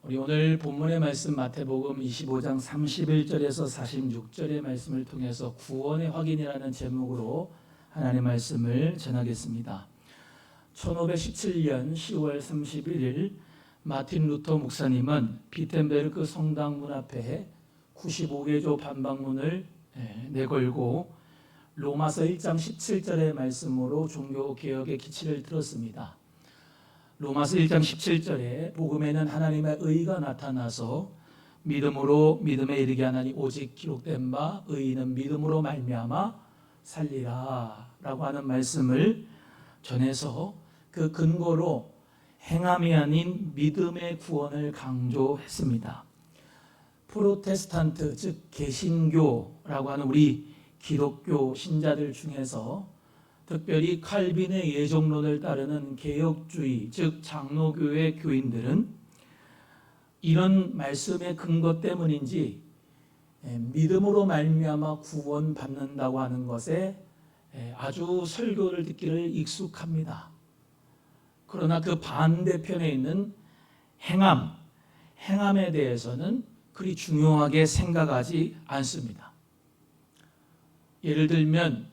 우리 오늘 본문의 말씀 마태복음 25장 31절에서 46절의 말씀을 통해서 구원의 확인이라는 제목으로 하나님의 말씀을 전하겠습니다. 1517년 10월 31일 마틴 루터 목사님은 비텐베르크 성당 문 앞에 95개조 반박문을 내걸고 로마서 1장 17절의 말씀으로 종교개혁의 기치를 들었습니다. 로마서 1장 17절에 복음에는 하나님의 의가 나타나서 믿음으로 믿음에 이르게 하나니 오직 기록된 바 의인은 믿음으로 말미암아 살리라 라고 하는 말씀을 전해서 그 근거로 행함이 아닌 믿음의 구원을 강조했습니다. 프로테스탄트 즉 개신교라고 하는 우리 기독교 신자들 중에서 특별히 칼빈의 예정론을 따르는 개혁주의 즉 장로교회 교인들은 이런 말씀의 근거 때문인지 믿음으로 말미암아 구원받는다고 하는 것에 아주 설교를 듣기를 익숙합니다. 그러나 그 반대편에 있는 행함에 대해서는 그리 중요하게 생각하지 않습니다. 예를 들면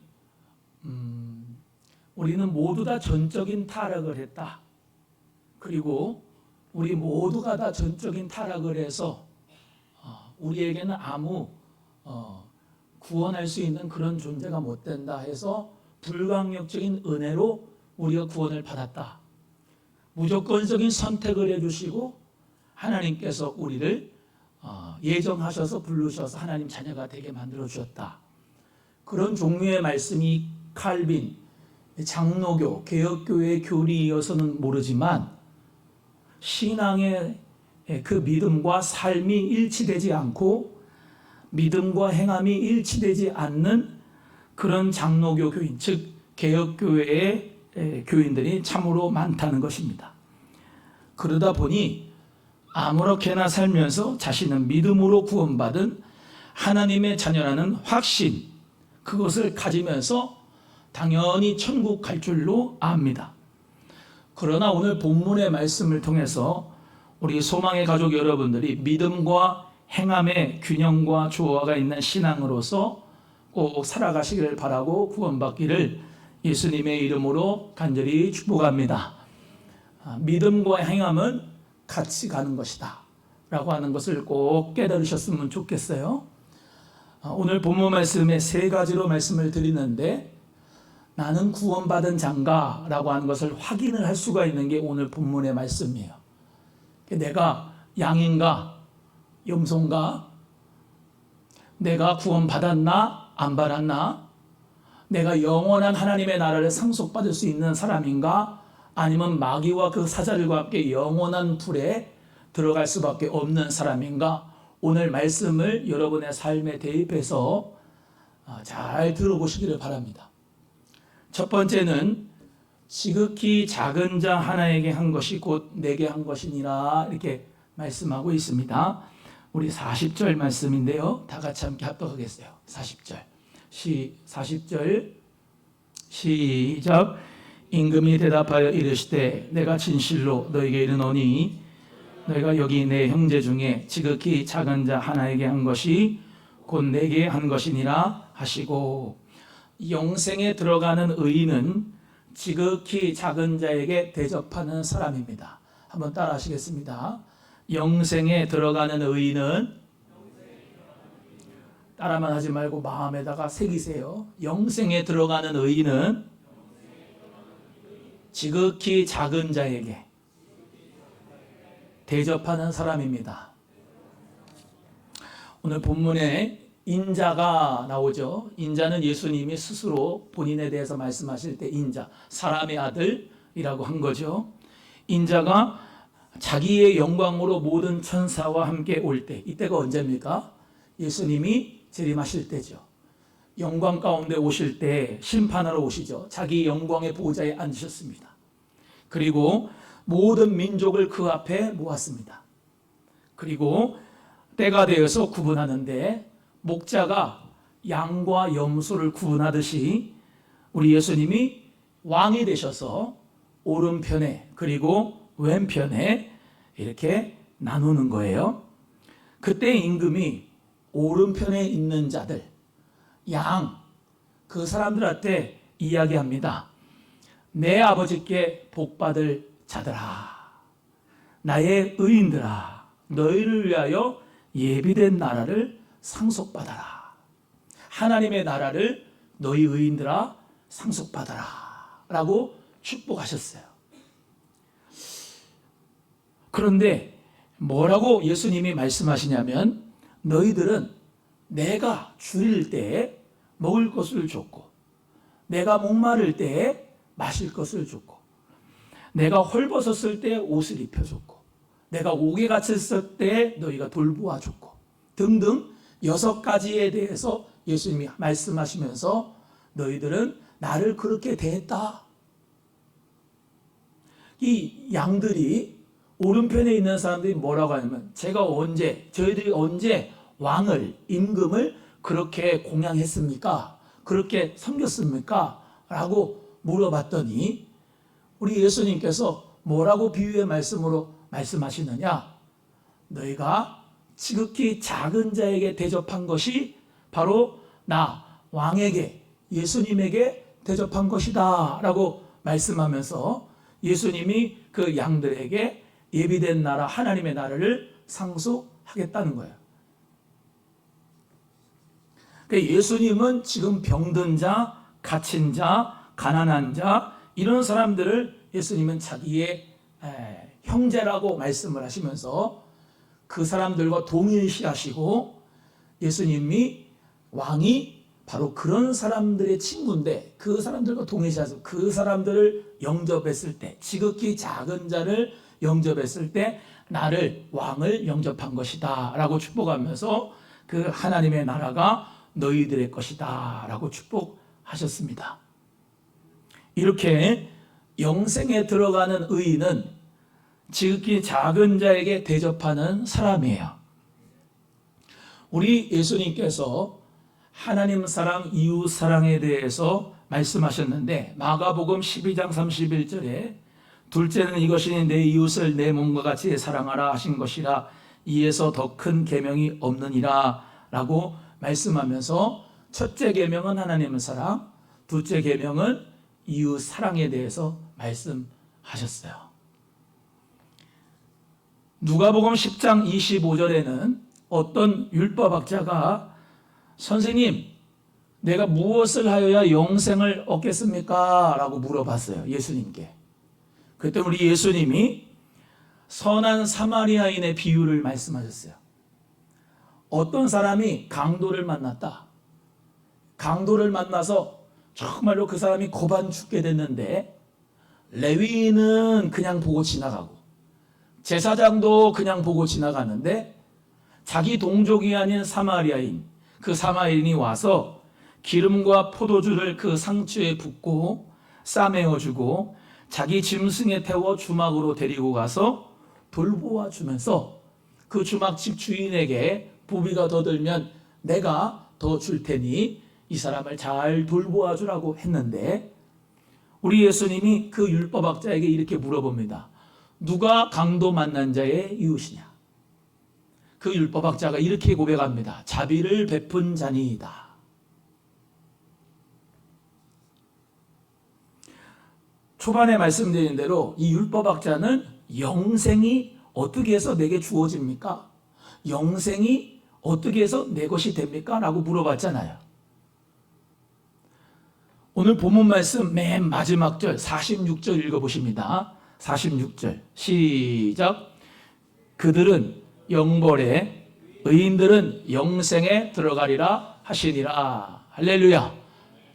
우리는 모두 다 전적인 타락을 했다. 그리고 우리 모두가 다 전적인 타락을 해서 우리에게는 아무 구원할 수 있는 그런 존재가 못 된다 해서 불강력적인 은혜로 우리가 구원을 받았다. 무조건적인 선택을 해주시고 하나님께서 우리를 예정하셔서 부르셔서 하나님 자녀가 되게 만들어 주셨다. 그런 종류의 말씀이 칼빈, 장로교, 개혁교회의 교리이어서는 모르지만 신앙의 그 믿음과 삶이 일치되지 않고 믿음과 행함이 일치되지 않는 그런 장로교 교인, 즉 개혁교회의 교인들이 참으로 많다는 것입니다. 그러다 보니 아무렇게나 살면서 자신은 믿음으로 구원받은 하나님의 자녀라는 확신, 그것을 가지면서 당연히 천국 갈 줄로 압니다. 그러나 오늘 본문의 말씀을 통해서 우리 소망의 가족 여러분들이 믿음과 행함의 균형과 조화가 있는 신앙으로서 꼭 살아가시기를 바라고 구원받기를 예수님의 이름으로 간절히 축복합니다. 믿음과 행함은 같이 가는 것이다 라고 하는 것을 꼭 깨달으셨으면 좋겠어요. 오늘 본문 말씀에 세 가지로 말씀을 드리는데 나는 구원받은 자인가 라고 하는 것을 확인을 할 수가 있는 게 오늘 본문의 말씀이에요. 내가 양인가 염소인가, 내가 구원받았나 안 받았나, 내가 영원한 하나님의 나라를 상속받을 수 있는 사람인가, 아니면 마귀와 그 사자들과 함께 영원한 불에 들어갈 수밖에 없는 사람인가. 오늘 말씀을 여러분의 삶에 대입해서 잘 들어보시기를 바랍니다. 첫 번째는 지극히 작은 자 하나에게 한 것이 곧 내게 한 것이니라 이렇게 말씀하고 있습니다. 우리 40절 말씀인데요. 다 같이 함께 합독하겠어요. 40절 40절 시작. 임금이 대답하여 이르시되 내가 진실로 너에게 이르노니 너희가 여기 내 형제 중에 지극히 작은 자 하나에게 한 것이 곧 내게 한 것이니라 하시고, 영생에 들어가는 의인은 지극히 작은 자에게 대접하는 사람입니다. 한번 따라 하시겠습니다. 영생에 들어가는 의인은, 따라만 하지 말고 마음에다가 새기세요. 영생에 들어가는 의인은 지극히 작은 자에게 대접하는 사람입니다. 오늘 본문에 인자가 나오죠. 인자는 예수님이 스스로 본인에 대해서 말씀하실 때 인자, 사람의 아들이라고 한 거죠. 인자가 자기의 영광으로 모든 천사와 함께 올 때, 이때가 언제입니까? 예수님이 재림하실 때죠. 영광 가운데 오실 때 심판하러 오시죠. 자기 영광의 보좌에 앉으셨습니다. 그리고 모든 민족을 그 앞에 모았습니다. 그리고 때가 되어서 구분하는데 목자가 양과 염소를 구분하듯이 우리 예수님이 왕이 되셔서 오른편에 그리고 왼편에 이렇게 나누는 거예요. 그때 임금이 오른편에 있는 자들, 그 사람들한테 이야기합니다. 내 아버지께 복받을 자들아, 나의 의인들아, 너희를 위하여 예비된 나라를 상속받아라. 하나님의 나라를 너희 의인들아 상속받아라 라고 축복하셨어요. 그런데 뭐라고 예수님이 말씀하시냐면, 너희들은 내가 줄일 때에 먹을 것을 줬고, 내가 목마를 때에 마실 것을 줬고, 내가 헐벗었을 때 옷을 입혀줬고, 내가 옥에 갇혔을 때 너희가 돌보아줬고 등등 6가지에 대해서 예수님이 말씀하시면서 너희들은 나를 그렇게 대했다. 이 양들이 오른편에 있는 사람들이 뭐라고 하냐면, 저희들이 언제 왕을, 임금을 그렇게 공양했습니까? 그렇게 섬겼습니까? 라고 물어봤더니 우리 예수님께서 뭐라고 비유의 말씀으로 말씀하시느냐? 너희가 지극히 작은 자에게 대접한 것이 바로 나 왕에게, 예수님에게 대접한 것이다 라고 말씀하면서 예수님이 그 양들에게 예비된 나라, 하나님의 나라를 상속하겠다는 거예요. 그러니까 예수님은 지금 병든 자, 갇힌 자, 가난한 자, 이런 사람들을 예수님은 자기의 형제라고 말씀을 하시면서 그 사람들과 동일시하시고, 예수님이 왕이 바로 그런 사람들의 친구인데 그 사람들과 동일시하셔서 그 사람들을 영접했을 때, 지극히 작은 자를 영접했을 때 나를, 왕을 영접한 것이다 라고 축복하면서 그 하나님의 나라가 너희들의 것이다 라고 축복하셨습니다. 이렇게 영생에 들어가는 의인은 지극히 작은 자에게 대접하는 사람이에요. 우리 예수님께서 하나님 사랑, 이웃 사랑에 대해서 말씀하셨는데, 마가복음 12장 31절에 둘째는 이것이니 내 이웃을 내 몸과 같이 사랑하라 하신 것이라, 이에서 더 큰 계명이 없느니라 라고 말씀하면서, 첫째 계명은 하나님의 사랑, 둘째 계명은 이웃 사랑에 대해서 말씀하셨어요. 누가복음 10장 25절에는 어떤 율법학자가 선생님, 내가 무엇을 하여야 영생을 얻겠습니까? 라고 물어봤어요, 예수님께. 그때 우리 예수님이 선한 사마리아인의 비유를 말씀하셨어요. 어떤 사람이 강도를 만났다. 강도를 만나서 정말로 그 사람이 고반 죽게 됐는데, 레위인은 그냥 보고 지나가고 제사장도 그냥 보고 지나가는데, 자기 동족이 아닌 사마리아인, 그 사마리아인이 와서 기름과 포도주를 그 상추에 붓고 싸매어주고 자기 짐승에 태워 주막으로 데리고 가서 돌보아 주면서, 그 주막집 주인에게 부비가 더 들면 내가 더 줄 테니 이 사람을 잘 돌보아 주라고 했는데, 우리 예수님이 그 율법학자에게 이렇게 물어봅니다. 누가 강도 만난 자의 이웃이냐? 그 율법학자가 이렇게 고백합니다. 자비를 베푼 자니이다. 초반에 말씀드린 대로 이 율법학자는 영생이 어떻게 해서 내게 주어집니까? 영생이 어떻게 해서 내 것이 됩니까? 라고 물어봤잖아요. 오늘 본문 말씀 맨 마지막 절 46절 읽어보십니다. 46절 시작. 그들은 영벌에, 의인들은 영생에 들어가리라 하시니라. 할렐루야.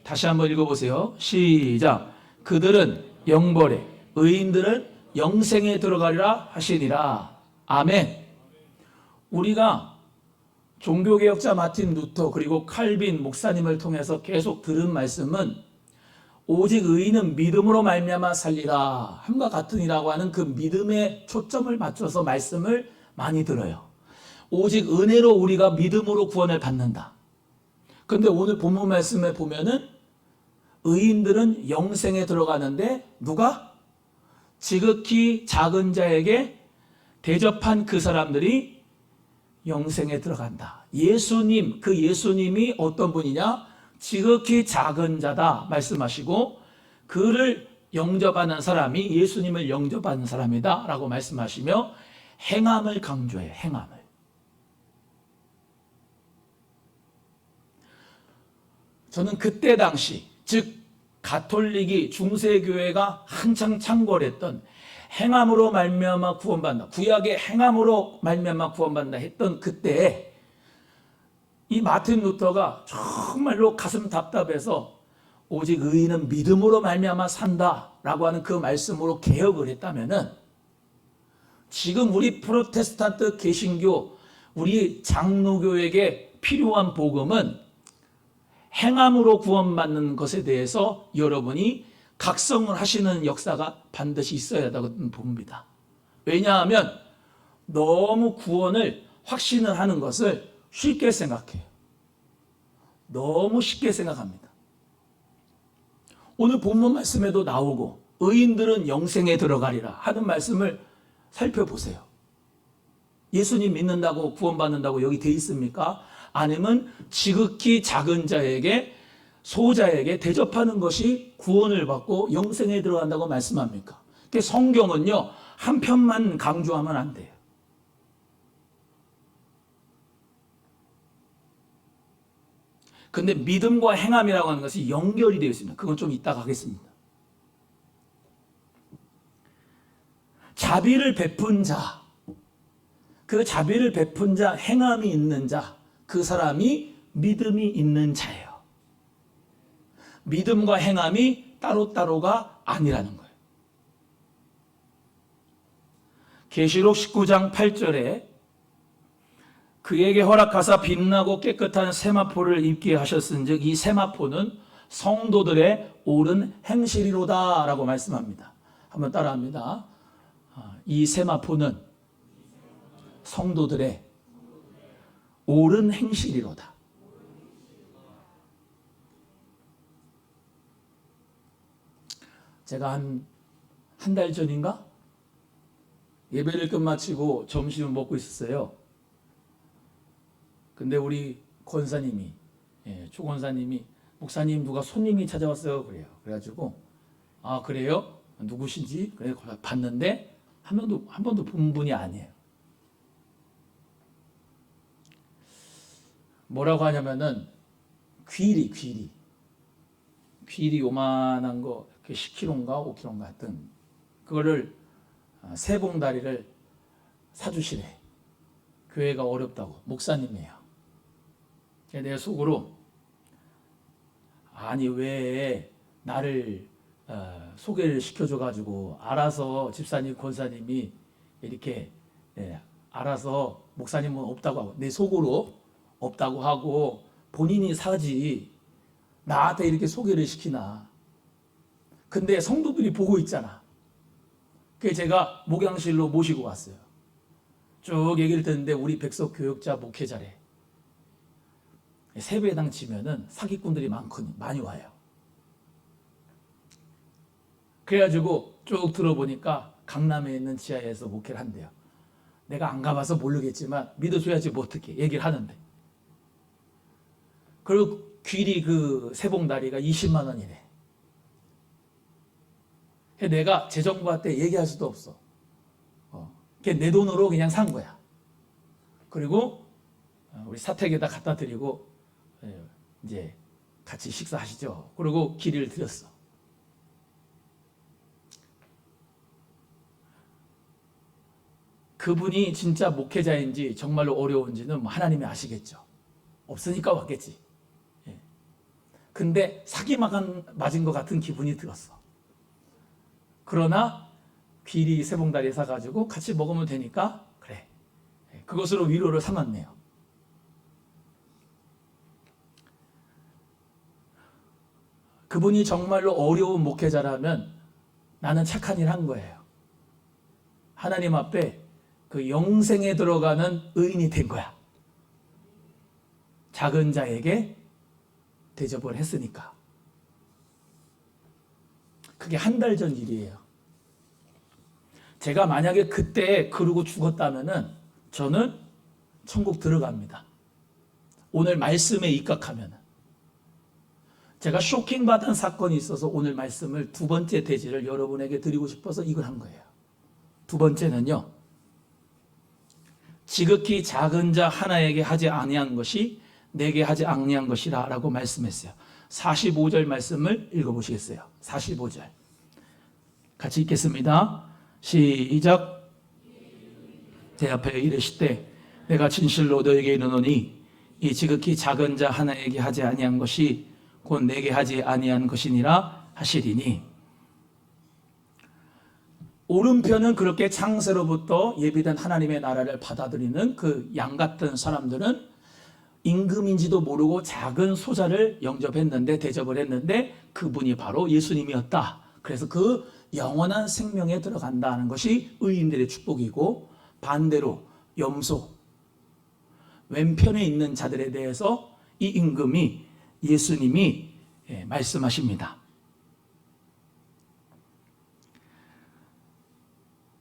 다시 한번 읽어보세요. 시작. 그들은 영벌에, 의인들은 영생에 들어가리라 하시니라. 아멘. 우리가 종교개혁자 마틴 루터 그리고 칼빈 목사님을 통해서 계속 들은 말씀은, 오직 의인은 믿음으로 말미암아 살리라 함과 같으니라고 하는 그 믿음에 초점을 맞춰서 말씀을 많이 들어요. 오직 은혜로 우리가 믿음으로 구원을 받는다. 그런데 오늘 본문 말씀에 보면은 의인들은 영생에 들어가는데, 누가? 지극히 작은 자에게 대접한 그 사람들이 영생에 들어간다. 예수님, 그 예수님이 어떤 분이냐? 지극히 작은 자다 말씀하시고 그를 영접하는 사람이 예수님을 영접하는 사람이다 라고 말씀하시며 행함을 강조해요. 행함을. 저는 그때 당시 즉 가톨릭이 중세교회가 한창 창궐했던 행함으로 말미암아 구원받는다. 구약의 행함으로 말미암아 구원받는다 했던 그때에 이 마틴 루터가 정말로 가슴 답답해서 오직 의인은 믿음으로 말미암아 산다라고 하는 그 말씀으로 개혁을 했다면은 지금 우리 프로테스탄트 개신교 우리 장로교에게 필요한 복음은 행함으로 구원받는 것에 대해서 여러분이 각성을 하시는 역사가 반드시 있어야 한다고 봅니다. 왜냐하면 너무 구원을 확신을 하는 것을 쉽게 생각해요. 너무 쉽게 생각합니다. 오늘 본문 말씀에도 나오고 의인들은 영생에 들어가리라 하는 말씀을 살펴보세요. 예수님 믿는다고 구원받는다고 여기 돼 있습니까? 아니면 지극히 작은 자에게 소자에게 대접하는 것이 구원을 받고 영생에 들어간다고 말씀합니까? 성경은요 한편만 강조하면 안 돼요. 근데 믿음과 행함이라고 하는 것이 연결이 되어 있습니다. 그건 좀 이따가 하겠습니다. 자비를 베푼 자, 그 자비를 베푼 자, 행함이 있는 자, 그 사람이 믿음이 있는 자예요. 믿음과 행함이 따로따로가 아니라는 거예요. 계시록 19장 8절에 그에게 허락하사 빛나고 깨끗한 세마포를 입게 하셨은즉 이 세마포는 성도들의 옳은 행실이로다 라고 말씀합니다. 한번 따라합니다. 이 세마포는 성도들의 옳은 행실이로다. 제가 한 달 전인가 예배를 끝마치고 점심을 먹고 있었어요. 근데 우리 권사님이 조 권사님이 목사님 누가 손님이 찾아왔어요 그래요. 그래가지고 아 그래요? 누구신지 그래 봤는데 한 번도 본 분이 아니에요. 뭐라고 하냐면은 귀리 요만한 거 10kg인가 5kg인가 하여튼 그거를 세 봉다리를 사주시래. 교회가 어렵다고. 목사님이에요. 내 속으로 아니 왜 나를 소개를 시켜줘가지고 알아서 집사님 권사님이 이렇게 알아서 목사님은 없다고 하고 내 속으로 없다고 하고 본인이 사지 나한테 이렇게 소개를 시키나. 근데 성도들이 보고 있잖아. 그래서 제가 목양실로 모시고 왔어요. 쭉 얘기를 듣는데 우리 백석 교역자 목회자래. 세배당 치면은 사기꾼들이 많이 와요. 그래가지고 쭉 들어보니까 강남에 있는 지하에서 목회를 한대요. 내가 안 가봐서 모르겠지만 믿어줘야지 뭐 어떻게 얘기를 하는데. 그리고 귀리 그 세봉다리가 20만 원이래. 내가 재정부한테 얘기할 수도 없어. 내 돈으로 그냥 산 거야. 그리고 우리 사택에다 갖다 드리고 이제 같이 식사하시죠. 그리고 기리를 드렸어. 그분이 진짜 목회자인지 정말로 어려운지는 하나님이 아시겠죠. 없으니까 왔겠지. 근데 사기 맞은 것 같은 기분이 들었어. 그러나 귀리 세봉다리 사가지고 같이 먹으면 되니까 그래. 그것으로 위로를 삼았네요. 그분이 정말로 어려운 목회자라면 나는 착한 일 한 거예요. 하나님 앞에 그 영생에 들어가는 의인이 된 거야. 작은 자에게 대접을 했으니까. 그게 한 달 전 일이에요. 제가 만약에 그때 그러고 죽었다면은 저는 천국 들어갑니다. 오늘 말씀에 입각하면. 제가 쇼킹받은 사건이 있어서 오늘 말씀을 두 번째 대지를 여러분에게 드리고 싶어서 이걸 한 거예요. 두 번째는요, 지극히 작은 자 하나에게 하지 아니한 것이 내게 하지 아니한 것이라 라고 말씀했어요. 45절 말씀을 읽어보시겠어요? 45절 같이 읽겠습니다. 시작. 제 앞에 이르시되 내가 진실로 너에게 이르노니 이 지극히 작은 자 하나에게 하지 아니한 것이 곧 내게 하지 아니한 것이니라 하시리니. 오른편은 그렇게 창세로부터 예비된 하나님의 나라를 받아들이는 그 양 같은 사람들은 임금인지도 모르고 작은 소자를 영접했는데, 대접을 했는데 그분이 바로 예수님이었다. 그래서 그 영원한 생명에 들어간다는 것이 의인들의 축복이고, 반대로 염소 왼편에 있는 자들에 대해서 이 임금이 예수님이 말씀하십니다.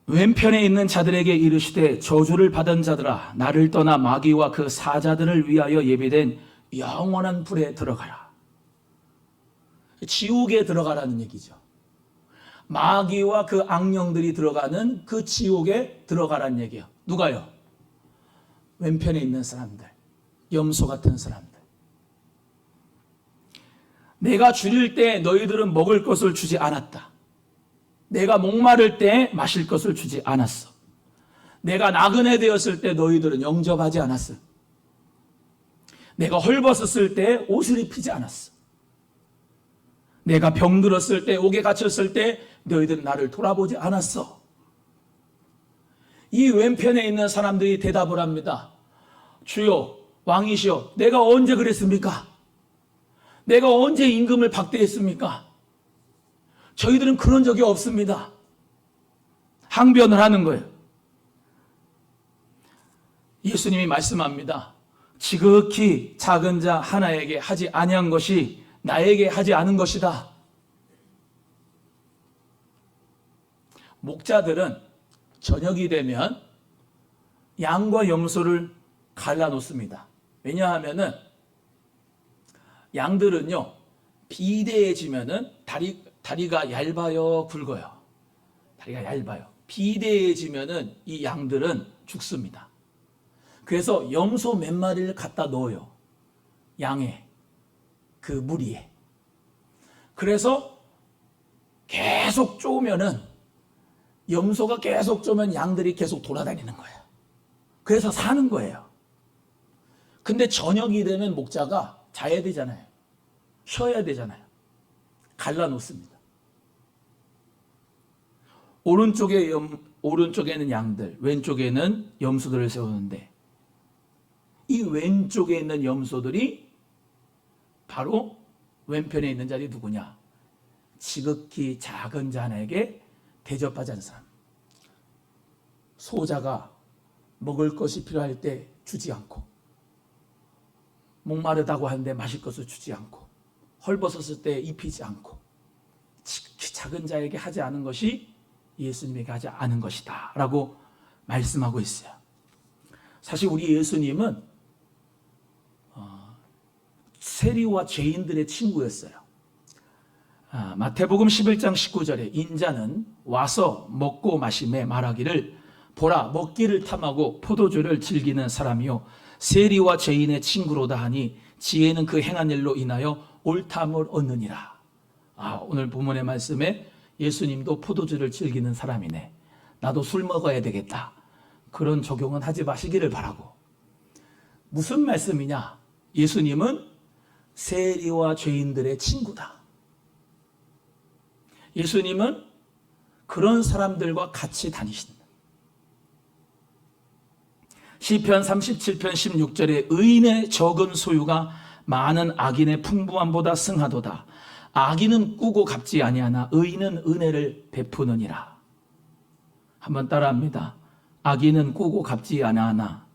왼편에 있는 자들에게 이르시되 저주를 받은 자들아 나를 떠나 마귀와 그 사자들을 위하여 예비된 영원한 불에 들어가라. 지옥에 들어가라는 얘기죠. 마귀와 그 악령들이 들어가는 그 지옥에 들어가라는 얘기예요. 누가요? 왼편에 있는 사람들, 염소 같은 사람들. 내가 줄일 때 너희들은 먹을 것을 주지 않았다. 내가 목마를 때 마실 것을 주지 않았어. 내가 나그네 되었을 때 너희들은 영접하지 않았어. 내가 헐벗었을 때 옷을 입히지 않았어. 내가 병들었을 때, 옥에 갇혔을 때 너희들은 나를 돌아보지 않았어. 이 왼편에 있는 사람들이 대답을 합니다. 주여, 왕이시여, 내가 언제 그랬습니까? 내가 언제 임금을 박대했습니까? 저희들은 그런 적이 없습니다. 항변을 하는 거예요. 예수님이 말씀합니다. 지극히 작은 자 하나에게 하지 아니한 것이 나에게 하지 않은 것이다. 목자들은 저녁이 되면 양과 염소를 갈라놓습니다. 왜냐하면은 양들은요, 비대해지면은 다리가 얇아요, 굵어요? 다리가 얇아요. 비대해지면은 이 양들은 죽습니다. 그래서 염소 몇 마리를 갖다 넣어요. 양의 그 무리에. 그래서 계속 쪼으면은, 염소가 계속 쪼면 양들이 계속 돌아다니는 거예요. 그래서 사는 거예요. 근데 저녁이 되면 목자가 자야 되잖아요. 쉬어야 되잖아요. 갈라놓습니다. 오른쪽에는 양들, 왼쪽에는 염소들을 세우는데, 이 왼쪽에 있는 염소들이 바로 왼편에 있는 자들이 누구냐? 지극히 작은 자에게 대접하지 않는 사람. 소자가 먹을 것이 필요할 때 주지 않고, 목마르다고 하는데 마실 것을 주지 않고, 헐벗었을 때 입히지 않고, 지극히 작은 자에게 하지 않은 것이 예수님에게 하지 않은 것이다 라고 말씀하고 있어요. 사실 우리 예수님은 세리와 죄인들의 친구였어요. 마태복음 11장 19절에 인자는 와서 먹고 마시매 말하기를 보라 먹기를 탐하고 포도주를 즐기는 사람이요 세리와 죄인의 친구로다 하니 지혜는 그 행한 일로 인하여 옳담을 얻느니라. 오늘 본문의 말씀에 예수님도 포도주를 즐기는 사람이네. 나도 술 먹어야 되겠다. 그런 적용은 하지 마시기를 바라고. 무슨 말씀이냐? 예수님은 세리와 죄인들의 친구다. 예수님은 그런 사람들과 같이 다니신다. 시편 37편 16절에 의인의 적은 소유가 많은 악인의 풍부함보다 승하도다. 악인은 꾸고 갚지 아니하나 의인은 은혜를 베푸느니라. 한번 따라합니다. 악인은 꾸고 갚지 아니하나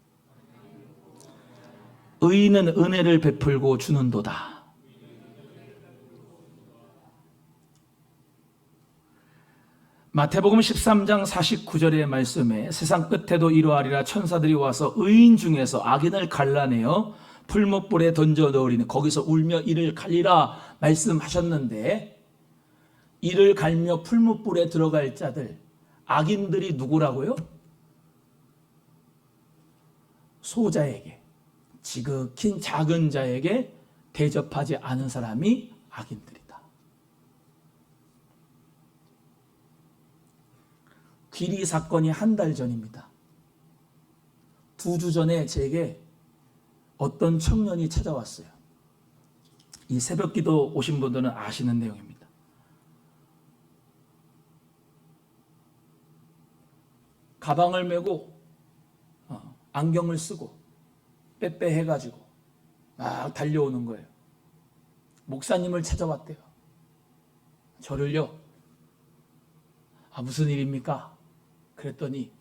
의인은 은혜를 베풀고 주는도다. 마태복음 13장 49절의 말씀에 세상 끝에도 이러하리라 천사들이 와서 의인 중에서 악인을 갈라내어 풀무불에 던져 넣으리니 거기서 울며 이를 갈리라 말씀하셨는데, 이를 갈며 풀무불에 들어갈 자들, 악인들이 누구라고요? 소자에게, 지극히 작은 자에게 대접하지 않은 사람이 악인들이다. 귀리 사건이 한 달 전입니다. 2주 전에 제게 어떤 청년이 찾아왔어요. 이 새벽기도 오신 분들은 아시는 내용입니다. 가방을 메고 안경을 쓰고 빼빼해가지고 막 달려오는 거예요. 목사님을 찾아왔대요. 저를요. 무슨 일입니까? 그랬더니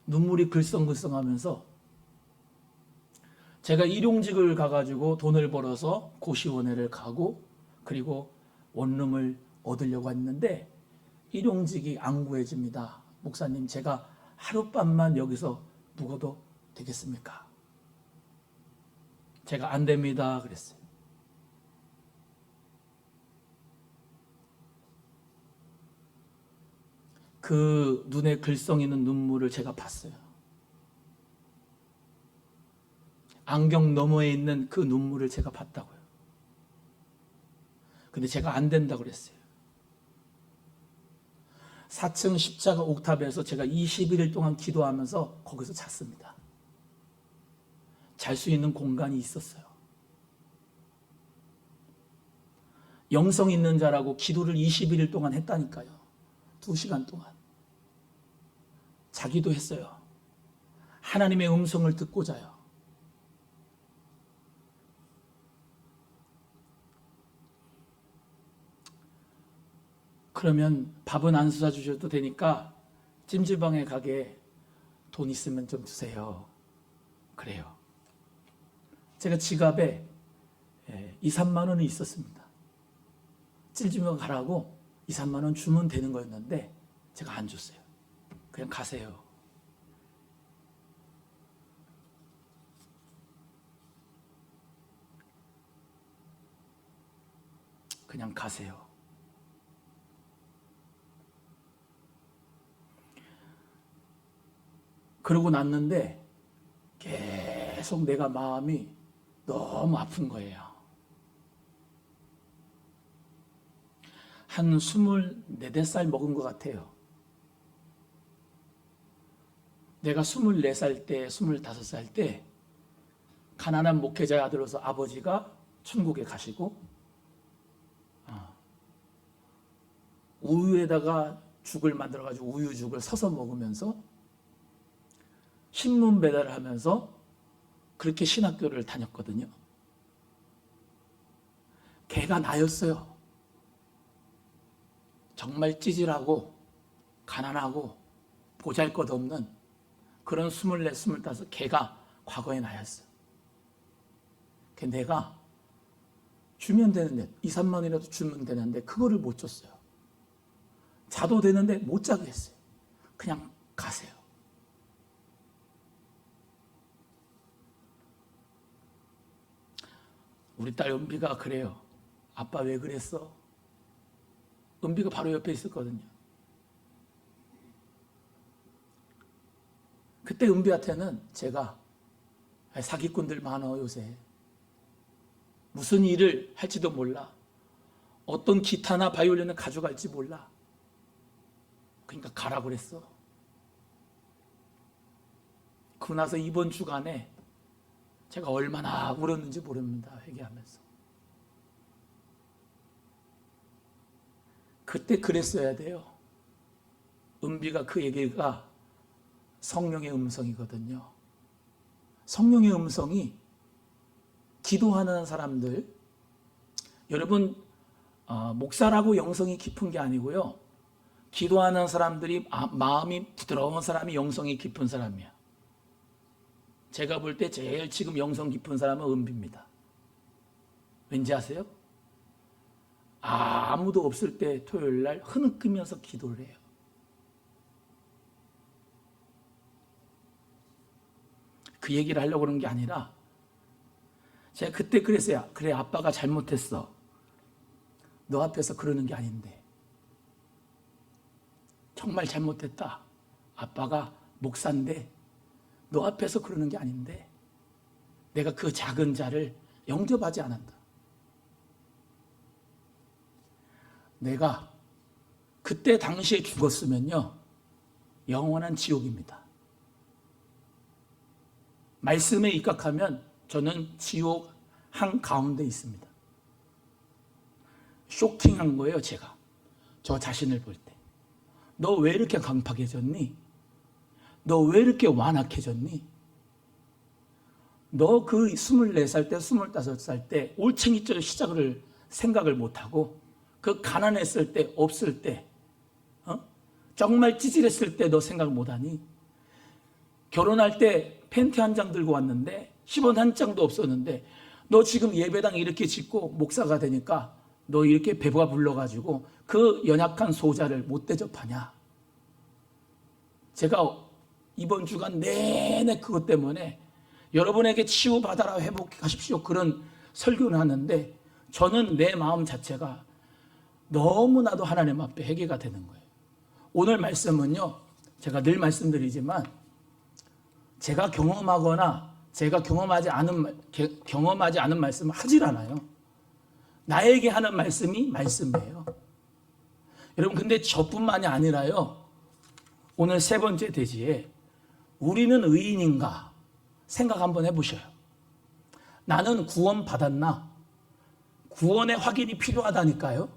눈물이 글썽글썽하면서 제가 일용직을 가가지고 돈을 벌어서 고시원회를 가고 그리고 원룸을 얻으려고 했는데 일용직이 안 구해집니다. 목사님, 제가 하룻밤만 여기서 묵어도 되겠습니까? 제가 안 됩니다 그랬어요. 그 눈에 글썽이는 눈물을 제가 봤어요. 안경 너머에 있는 그 눈물을 제가 봤다고요. 근데 제가 안 된다고 그랬어요. 4층 십자가 옥탑에서 제가 21일 동안 기도하면서 거기서 잤습니다. 잘 수 있는 공간이 있었어요. 영성 있는 자라고 기도를 21일 동안 했다니까요. 2시간 동안. 자기도 했어요. 하나님의 음성을 듣고 자요. 그러면 밥은 안 사주셔도 되니까 찜질방에 가게 돈 있으면 좀 주세요. 그래요. 제가 지갑에 2, 3만 원이 있었습니다. 찜질방 가라고 2, 3만 원 주면 되는 거였는데 제가 안 줬어요. 그냥 가세요. 그냥 가세요. 그러고 났는데 계속 내가 마음이 너무 아픈 거예요. 한 24살 먹은 것 같아요. 내가 24살 때, 25살 때 가난한 목회자의 아들로서 아버지가 천국에 가시고 우유에다가 죽을 만들어가지고 우유죽을 서서 먹으면서 신문 배달을 하면서 그렇게 신학교를 다녔거든요. 걔가 나였어요. 정말 찌질하고 가난하고 보잘것없는 그런 24, 25 걔가 과거의 나였어요. 내가 주면 되는데 2, 3만 원이라도 주면 되는데 그거를 못 줬어요. 자도 되는데 못 자게 했어요. 그냥 가세요. 우리 딸 은비가 그래요. 아빠 왜 그랬어? 은비가 바로 옆에 있었거든요. 그때 은비한테는 제가 사기꾼들 많아 요새. 무슨 일을 할지도 몰라. 어떤 기타나 바이올린을 가져갈지 몰라. 그러니까 가라 그랬어. 그러고 나서 이번 주간에 제가 얼마나 울었는지 모릅니다. 회개하면서. 그때 그랬어야 돼요. 은비가 그 얘기가 성령의 음성이거든요. 성령의 음성이 기도하는 사람들, 여러분 목사라고 영성이 깊은 게 아니고요. 기도하는 사람들이 마음이 부드러운 사람이 영성이 깊은 사람이야. 제가 볼 때 제일 지금 영성 깊은 사람은 은비입니다. 왠지 아세요? 아무도 없을 때 토요일 날 흐느끼면서 기도를 해요. 그 얘기를 하려고 그런 게 아니라 제가 그때 그랬어요. 그래, 아빠가 잘못했어. 너 앞에서 그러는 게 아닌데. 정말 잘못했다. 아빠가 목사인데 너 앞에서 그러는 게 아닌데 내가 그 작은 자를 영접하지 않았다. 내가 그때 당시에 죽었으면요, 영원한 지옥입니다. 말씀에 입각하면 저는 지옥 한가운데 있습니다. 쇼킹한 거예요, 제가. 저 자신을 볼 때. 너 왜 이렇게 강팍해졌니? 너 왜 이렇게 완악해졌니? 너 그 24살 때, 25살 때 올챙이절 시작을 생각을 못하고 그 가난했을 때, 없을 때, 정말 찌질했을 때 너 생각 못하니? 결혼할 때 팬티 한 장 들고 왔는데 10원 한 장도 없었는데 너 지금 예배당 이렇게 짓고 목사가 되니까 너 이렇게 배부가 불러가지고 그 연약한 소자를 못 대접하냐? 제가 이번 주간 내내 그것 때문에 여러분에게 치유받아라, 회복하십시오, 그런 설교를 하는데 저는 내 마음 자체가 너무나도 하나님 앞에 회개가 되는 거예요. 오늘 말씀은요, 제가 늘 말씀드리지만 제가 경험하거나 제가 경험하지 않은 말씀을 하질 않아요. 나에게 하는 말씀이 말씀이에요. 여러분, 근데 저뿐만이 아니라요, 오늘 세 번째 대지에 우리는 의인인가 생각 한번 해보셔요. 나는 구원 받았나? 구원의 확인이 필요하다니까요.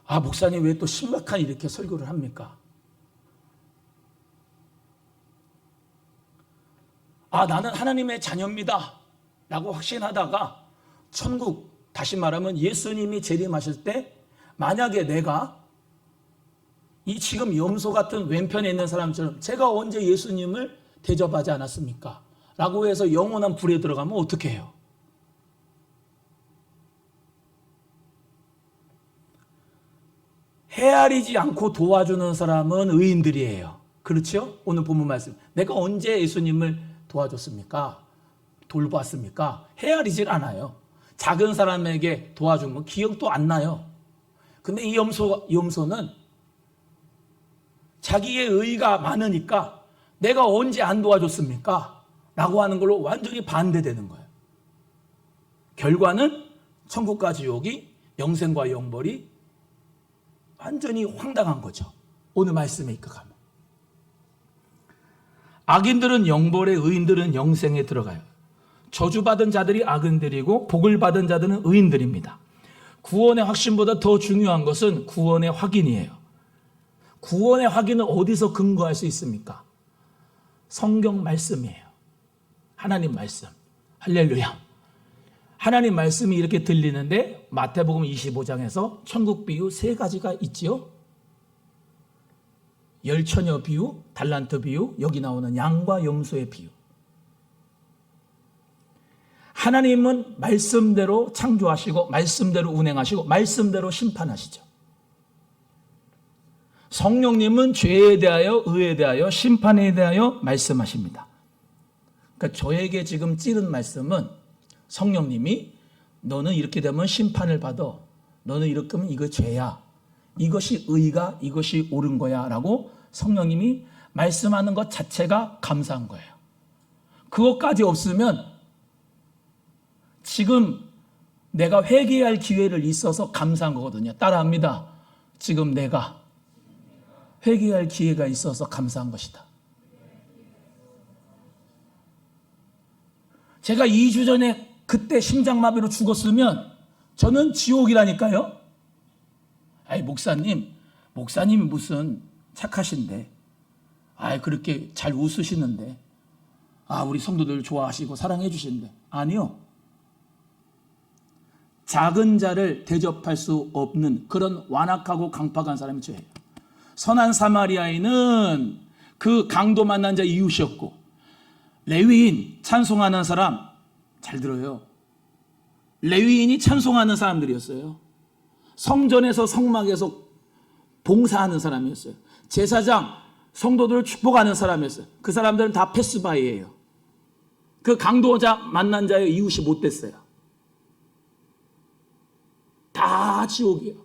아, 목사님 왜 또 심각한 이렇게 설교를 합니까? 아, 나는 하나님의 자녀입니다 라고 확신하다가 천국, 다시 말하면 예수님이 재림하실 때 만약에 내가 이 지금 염소 같은 왼편에 있는 사람처럼 제가 언제 예수님을 대접하지 않았습니까? 라고 해서 영원한 불에 들어가면 어떻게 해요? 헤아리지 않고 도와주는 사람은 의인들이에요. 그렇죠? 오늘 본문 말씀. 내가 언제 예수님을 도와줬습니까? 돌봤습니까? 헤아리질 않아요. 작은 사람에게 도와준 건 기억도 안 나요. 근데 이 염소는 자기의 의의가 많으니까 내가 언제 안 도와줬습니까? 라고 하는 걸로 완전히 반대되는 거예요. 결과는 천국과 지옥이, 영생과 영벌이 완전히 황당한 거죠. 오늘 말씀에 입각하면. 악인들은 영벌에, 의인들은 영생에 들어가요. 저주받은 자들이 악인들이고 복을 받은 자들은 의인들입니다. 구원의 확신보다 더 중요한 것은 구원의 확인이에요. 구원의 확인은 어디서 근거할 수 있습니까? 성경 말씀이에요. 하나님 말씀. 할렐루야. 하나님 말씀이 이렇게 들리는데 마태복음 25장에서 천국 비유 세 가지가 있지요. 열처녀 비유, 달란트 비유, 여기 나오는 양과 염소의 비유. 하나님은 말씀대로 창조하시고 말씀대로 운행하시고 말씀대로 심판하시죠. 성령님은 죄에 대하여, 의에 대하여, 심판에 대하여 말씀하십니다. 그러니까 저에게 지금 찌른 말씀은 성령님이 너는 이렇게 되면 심판을 받아, 너는 이렇게 하면 이거 죄야, 이것이 의가, 이것이 옳은 거야 라고 성령님이 말씀하는 것 자체가 감사한 거예요. 그것까지 없으면 지금 내가 회개할 기회를 있어서 감사한 거거든요. 따라합니다. 지금 내가 회개할 기회가 있어서 감사한 것이다. 제가 2주 전에 그때 심장마비로 죽었으면 저는 지옥이라니까요. 아이, 목사님이 무슨 착하신데, 그렇게 잘 웃으시는데, 우리 성도들 좋아하시고 사랑해 주시는데. 아니요. 작은 자를 대접할 수 없는 그런 완악하고 강팍한 사람이 죄예요. 선한 사마리아인은 그 강도 만난 자 이웃이었고, 레위인 찬송하는 사람, 잘 들어요. 레위인이 찬송하는 사람들이었어요. 성전에서 성막에서 봉사하는 사람이었어요. 제사장, 성도들을 축복하는 사람이었어요. 그 사람들은 다 패스바이예요. 그 강도자 만난 자의 이웃이 못 됐어요. 다 지옥이에요.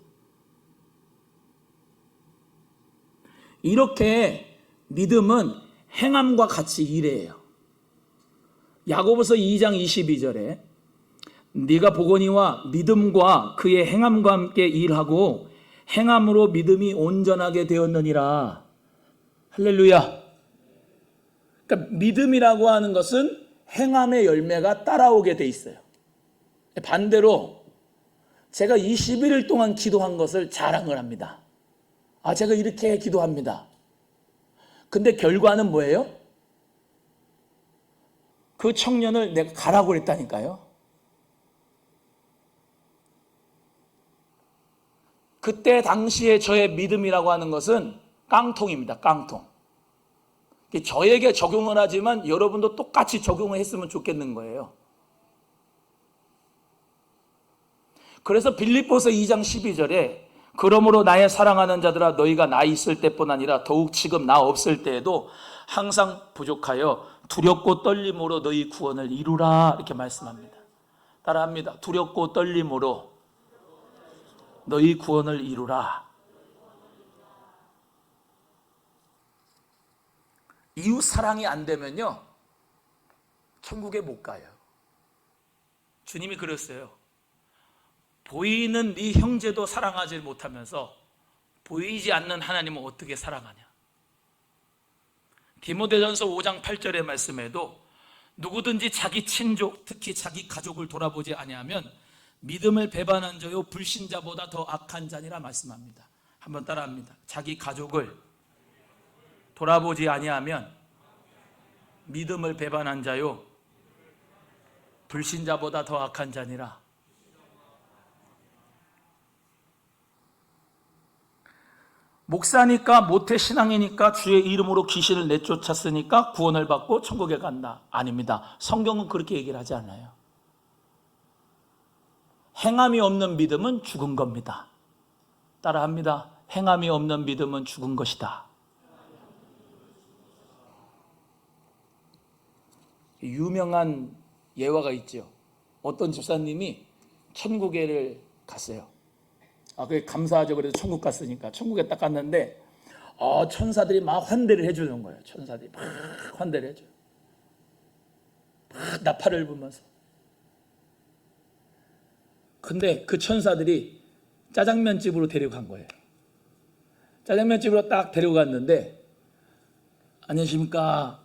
이렇게 믿음은 행함과 같이 일해요. 야고보서 2장 22절에 네가 보거니와 믿음과 그의 행함과 함께 일하고 행함으로 믿음이 온전하게 되었느니라. 할렐루야. 그러니까 믿음이라고 하는 것은 행함의 열매가 따라오게 돼 있어요. 반대로 제가 21일 동안 기도한 것을 자랑을 합니다. 제가 이렇게 기도합니다. 근데 결과는 뭐예요? 그 청년을 내가 가라고 그랬다니까요. 그때 당시에 저의 믿음이라고 하는 것은 깡통입니다. 깡통. 저에게 적용을 하지만 여러분도 똑같이 적용을 했으면 좋겠는 거예요. 그래서 빌립보서 2장 12절에 그러므로 나의 사랑하는 자들아 너희가 나 있을 때뿐 아니라 더욱 지금 나 없을 때에도 항상 부족하여 두렵고 떨림으로 너희 구원을 이루라 이렇게 말씀합니다. 따라합니다. 두렵고 떨림으로 너희 구원을 이루라. 이웃 사랑이 안 되면요 천국에 못 가요. 주님이 그랬어요. 보이는 네 형제도 사랑하지 못하면서 보이지 않는 하나님은 어떻게 사랑하냐. 디모데전서 5장 8절의 말씀에도 누구든지 자기 친족 특히 자기 가족을 돌아보지 아니하면 믿음을 배반한 자요 불신자보다 더 악한 자니라 말씀합니다. 한번 따라합니다. 자기 가족을 돌아보지 아니하면 믿음을 배반한 자요 불신자보다 더 악한 자니라. 목사니까 모태신앙이니까 주의 이름으로 귀신을 내쫓았으니까 구원을 받고 천국에 간다. 아닙니다. 성경은 그렇게 얘기를 하지 않아요. 행함이 없는 믿음은 죽은 겁니다. 따라합니다. 행함이 없는 믿음은 죽은 것이다. 유명한 예화가 있죠. 어떤 집사님이 천국에를 갔어요. 그게 감사하죠. 그래서 천국 갔으니까. 천국에 딱 갔는데 천사들이 막 환대를 해주는 거예요. 천사들이 막 환대를 해줘요. 막 나팔을 불면서. 근데 그 천사들이 짜장면집으로 데려간 거예요. 짜장면집으로 딱 데려갔는데 안녕하십니까?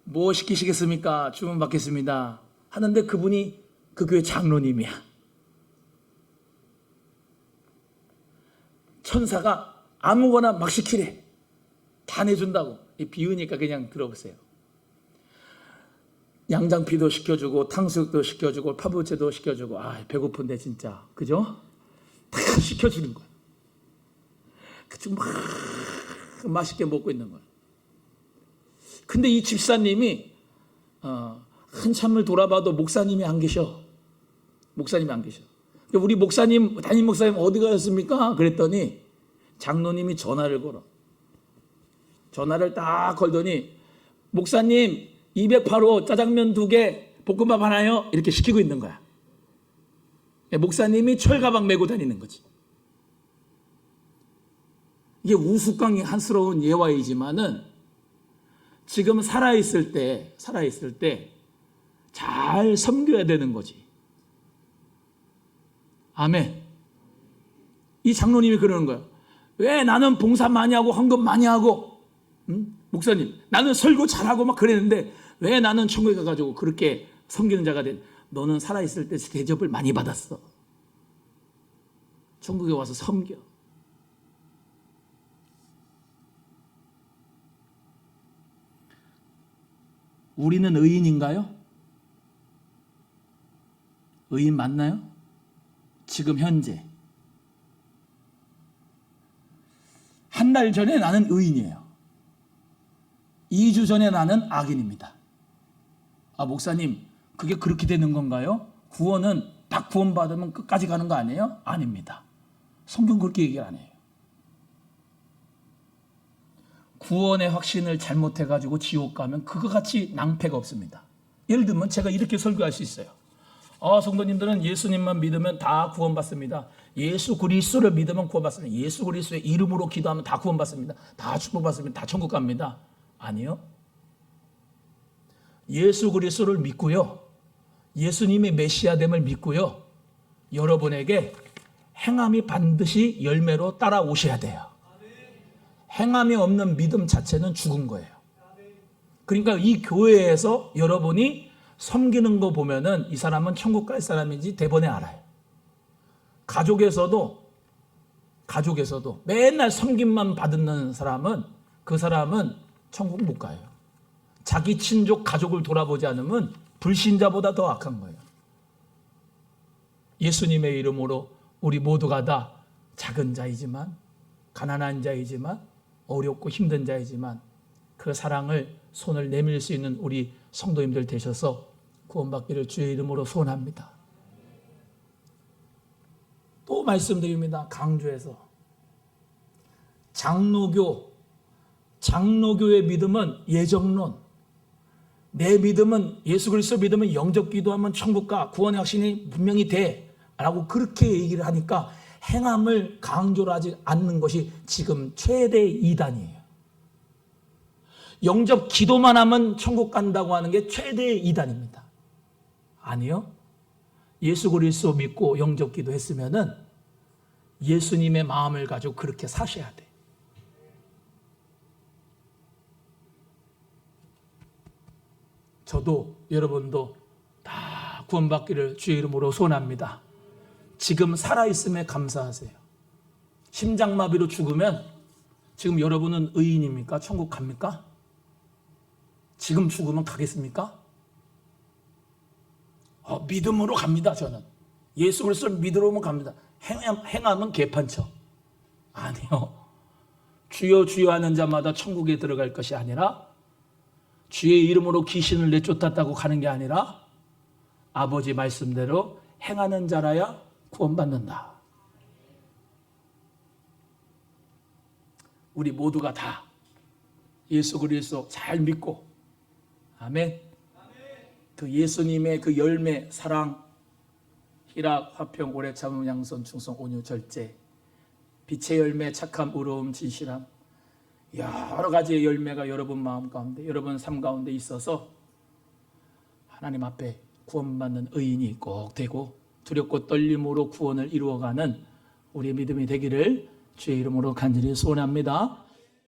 뭐 시키시겠습니까? 주문 받겠습니다. 하는데 그분이 그 교회 장로님이야. 천사가 아무거나 막 시키래. 다 내준다고. 비우니까 그냥 들어보세요. 양장피도 시켜주고 탕수육도 시켜주고 파부채도 시켜주고 배고픈데 진짜 그죠? 다 시켜주는 거야. 그치 막 맛있게 먹고 있는 거야. 근데 이 집사님이 한참을 돌아봐도 목사님이 안 계셔. 목사님이 안 계셔. 우리 목사님, 담임 목사님 어디 가셨습니까? 그랬더니 장로님이 전화를 걸어. 전화를 딱 걸더니 목사님 208호 짜장면 2개 볶음밥 하나요? 이렇게 시키고 있는 거야. 목사님이 철가방 메고 다니는 거지. 이게 우스꽝스러운 예화이지만은 지금 살아있을 때 잘 섬겨야 되는 거지. 아멘. 이 장로님이 그러는 거예요. 왜 나는 봉사 많이 하고 헌금 많이 하고 목사님 나는 설교 잘하고 막 그랬는데 왜 나는 천국에 가가지고 그렇게 섬기는 자가 된? 너는 살아있을 때 대접을 많이 받았어. 천국에 와서 섬겨. 우리는 의인인가요? 의인 맞나요? 지금 현재 한 달 전에 나는 의인이에요. 2주 전에 나는 악인입니다. 목사님 그게 그렇게 되는 건가요? 구원은 딱 구원받으면 끝까지 가는 거 아니에요? 아닙니다. 성경 그렇게 얘기 안 해요. 구원의 확신을 잘못해가지고 지옥 가면 그거 같이 낭패가 없습니다. 예를 들면 제가 이렇게 설교할 수 있어요. 성도님들은 예수님만 믿으면 다 구원받습니다. 예수 그리스도를 믿으면 구원받습니다. 예수 그리스도의 이름으로 기도하면 다 구원받습니다. 다 축복받습니다. 다 천국 갑니다. 아니요. 예수 그리스도를 믿고요. 예수님의 메시아됨을 믿고요. 여러분에게 행함이 반드시 열매로 따라오셔야 돼요. 행함이 없는 믿음 자체는 죽은 거예요. 그러니까 이 교회에서 여러분이 섬기는 거 보면은 이 사람은 천국 갈 사람인지 대번에 알아요. 가족에서도 맨날 섬김만 받는 사람은 그 사람은 천국 못 가요. 자기 친족 가족을 돌아보지 않으면 불신자보다 더 악한 거예요. 예수님의 이름으로 우리 모두가 다 작은 자이지만, 가난한 자이지만, 어렵고 힘든 자이지만 그 사랑을 손을 내밀 수 있는 우리 성도님들 되셔서 구원받기를 주의 이름으로 소원합니다. 또 말씀드립니다. 강조해서 장로교의 믿음은 예정론, 내 믿음은 예수 그리스도 믿으면 영접 기도하면 천국 가, 구원의 확신이 분명히 돼 라고 그렇게 얘기를 하니까 행함을 강조를 하지 않는 것이 지금 최대 이단이에요. 영접 기도만 하면 천국 간다고 하는 게 최대 이단입니다. 아니요. 예수 그리스도 믿고 영접 기도했으면은 예수님의 마음을 가지고 그렇게 사셔야 돼. 저도 여러분도 다 구원받기를 주의 이름으로 소원합니다. 지금 살아있음에 감사하세요. 심장마비로 죽으면 지금 여러분은 의인입니까? 천국 갑니까? 지금 죽으면 가겠습니까? 믿음으로 갑니다. 저는 예수 그리스도를 믿으러 갑니다. 행하면 개판쳐. 아니요. 주여 주여 하는 자마다 천국에 들어갈 것이 아니라 주의 이름으로 귀신을 내쫓았다고 가는 게 아니라 아버지 말씀대로 행하는 자라야 구원받는다. 우리 모두가 다 예수 그리스도 잘 믿고, 아멘. 그 예수님의 그 열매, 사랑, 희락, 화평, 오래 참음, 양선, 충성, 온유, 절제, 빛의 열매, 착함, 의로움, 진실함, 여러 가지의 열매가 여러분 마음 가운데, 여러분 삶 가운데 있어서 하나님 앞에 구원받는 의인이 꼭 되고 두렵고 떨림으로 구원을 이루어가는 우리의 믿음이 되기를 주의 이름으로 간절히 소원합니다.